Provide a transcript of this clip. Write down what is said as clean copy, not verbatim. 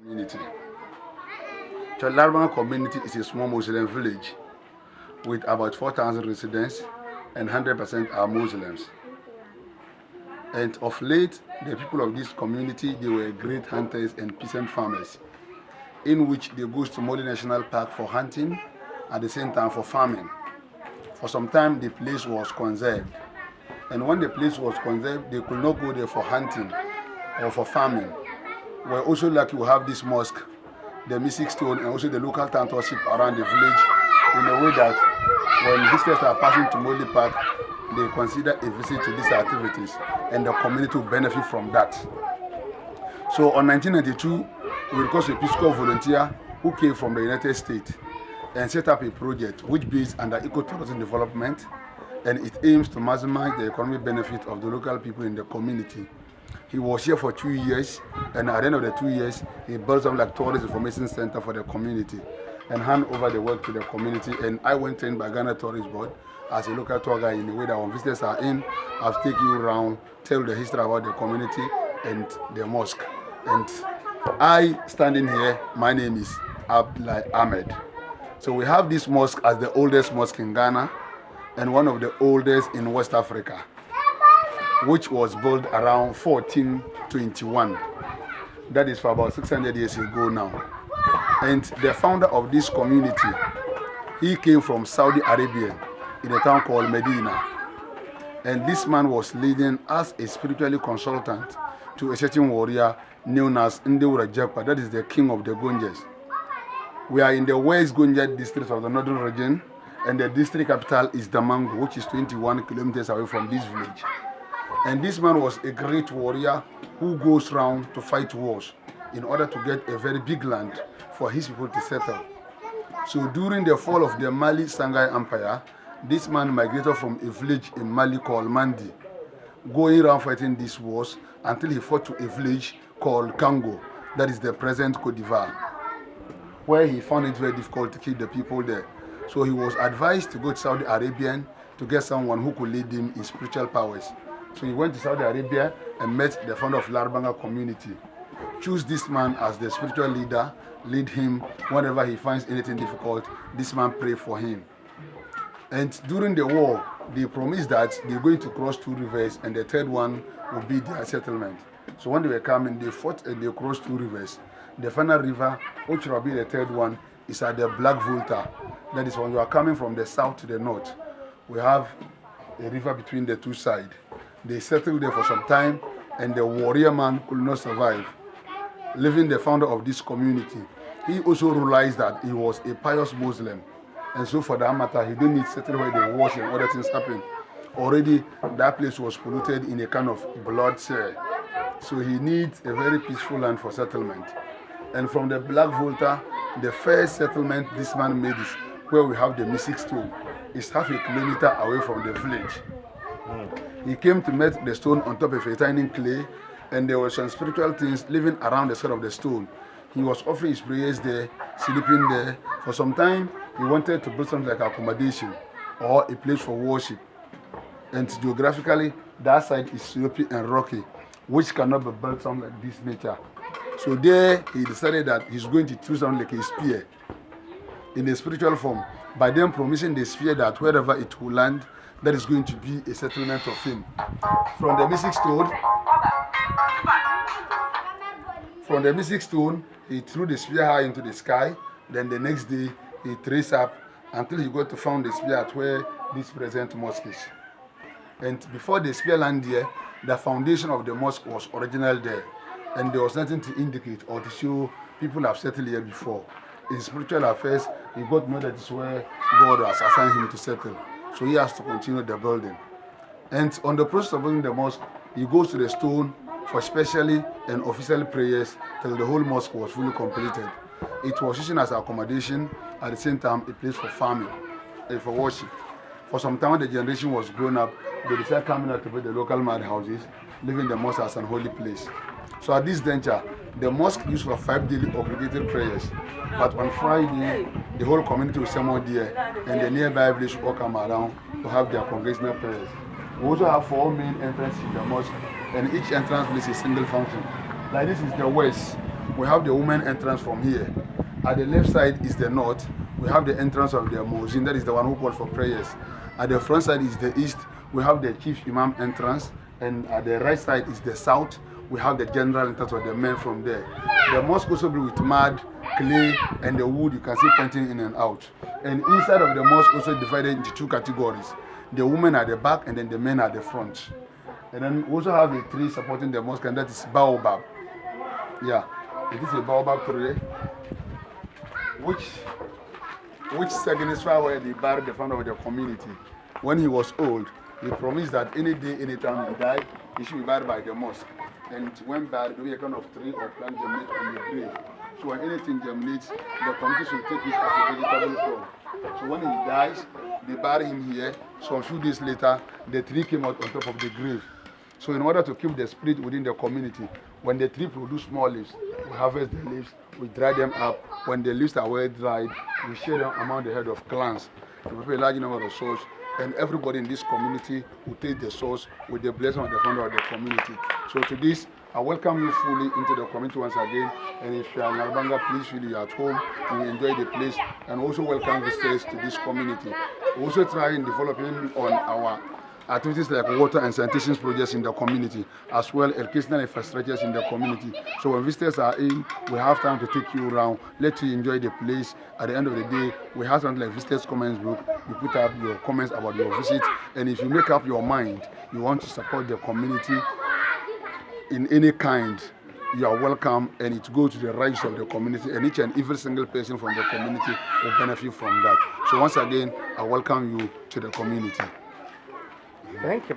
community. The Larabanga community is a small Muslim village with about 4,000 residents and 100% are Muslims. And of late, the people of this community, they were great hunters and peasant farmers, in which they go to Moli National Park for hunting, at the same time for farming. For some time, the place was conserved. And when the place was conserved, they could not go there for hunting or for farming. We're also lucky we have this mosque, the mystic stone, and also the local town township around the village, in a way that when visitors are passing to Moli Park, they consider a visit to these activities, and the community will benefit from that. So on 1992, we recruited a Peace Corps volunteer who came from the United States and set up a project which based under ecotourism development, and it aims to maximize the economic benefit of the local people in the community. He was here for 2 years, and at the end of the 2 years, he built something like Tourist Information Center for the community and hand over the work to the community. And I went in by Ghana Tourist Board as a local tour guide in the way that when visitors are in, I'll take you around, tell the history about the community and the mosque. And I, standing here, my name is Abdullah Ahmed. So we have this mosque as the oldest mosque in Ghana and one of the oldest in West Africa, which was built around 1421. That is for about 600 years ago now. And the founder of this community, he came from Saudi Arabia in a town called Medina. And this man was leading as a spiritually consultant to a certain warrior known as Ndewura Jekpa, that is the king of the Gonjas. We are in the West Gonja district of the northern region, and the district capital is Damango, which is 21 kilometers away from this village. And this man was a great warrior who goes around to fight wars in order to get a very big land for his people to settle. So during the fall of the Mali Sangay Empire, this man migrated from a village in Mali called Mandi, going around fighting these wars until he fought to a village called Kango, that is the present Cote d'Ivoire, where he found it very difficult to keep the people there. So he was advised to go to Saudi Arabia to get someone who could lead him in spiritual powers. So he went to Saudi Arabia and met the founder of Larabanga community. Choose this man as the spiritual leader, lead him whenever he finds anything difficult. This man pray for him. And during the war, they promised that they're going to cross 2 rivers and the third one will be their settlement. So when they were coming, they fought and they crossed 2 rivers. The final river, which will be the third one, is at the Black Volta. That is when you are coming from the south to the north. We have a river between the two sides. They settled there for some time, and the warrior man could not survive, leaving the founder of this community. He also realized that he was a pious Muslim, and so for that matter, he didn't need to settle where they wash and other things happen. Already, that place was polluted in a kind of bloodshed. So he needs a very peaceful land for settlement. And from the Black Volta, the first settlement this man made is where we have the mystic stone. It's half a kilometer away from the village. He came to meet the stone on top of a tiny clay, and there were some spiritual things living around the side of the stone. He was offering his prayers there, sleeping there. For some time, he wanted to build something like accommodation or a place for worship. And geographically, that side is slopey and rocky, which cannot be built something like this nature. So there, he decided that he's going to choose something like a spear in a spiritual form, by them promising the spear that wherever it will land, that is going to be a settlement of him. From the mystic stone, he threw the spear high into the sky. Then the next day, he traced up until he got to find the spear at where this present mosque is. And before the spear landed there, the foundation of the mosque was original there. And there was nothing to indicate or to show people have settled here before. In spiritual affairs, he got to know that is where God has assigned him to settle. So he has to continue the building. And on the process of building the mosque, he goes to the stone for specially and official prayers till the whole mosque was fully completed. It was used as accommodation, at the same time a place for farming and for worship. For some time when the generation was grown up, they decided coming out to build the local mad houses, leaving the mosque as an holy place. So at this juncture, the mosque used for 5 daily obligated prayers. But on Friday, the whole community will summon there, and the nearby village will come around to have their congregational prayers. We also have 4 main entrances in the mosque, and each entrance plays a single function. Like this is the west. we have the women entrance from here. At the left side is the north. We have the entrance of the muezzin, that is the one who called for prayers. At the front side is the east. We have the chief imam entrance, and at the right side is the south. We have the general entrance of the men from there. The mosque also built with mud, clay, and the wood you can see pointing in and out. And inside of the mosque also divided into two categories. The women at the back and then the men at the front. And then we also have a tree supporting the mosque, and that is baobab. Yeah, it is a baobab tree, which signifies where they buried the founder of the community. When he was old, he promised that any day, any time he died, he should be buried by the mosque. And when buried, there will be a kind of tree or plant germinate on the grave. So when anything germinates, the community should take it as a vegetable crop. So when he dies, they bury him here. So a few days later, the tree came out on top of the grave. So in order to keep the spirit within the community, when the tree produces small leaves, we harvest the leaves, we dry them up. When the leaves are well dried, we share them among the head of clans to prepare a large number of souls. And everybody in this community will take the souls with the blessing of the founder of the community. So to this, I welcome you fully into the community once again. And if you are in Larabanga, please feel you are at home, you enjoy the place, and also welcome visitors to this community. We also try in developing on our activities like water and sanitation projects in the community, as well as educational infrastructures in the community. So when visitors are in, we have time to take you around, let you enjoy the place. At the end of the day, we have something like visitors comments book. You put up your comments about your visit, and if you make up your mind, you want to support the community in any kind, you are welcome, and it goes to the rights of the community, and each and every single person from the community will benefit from that. So once again, I welcome you to the community. Thank you.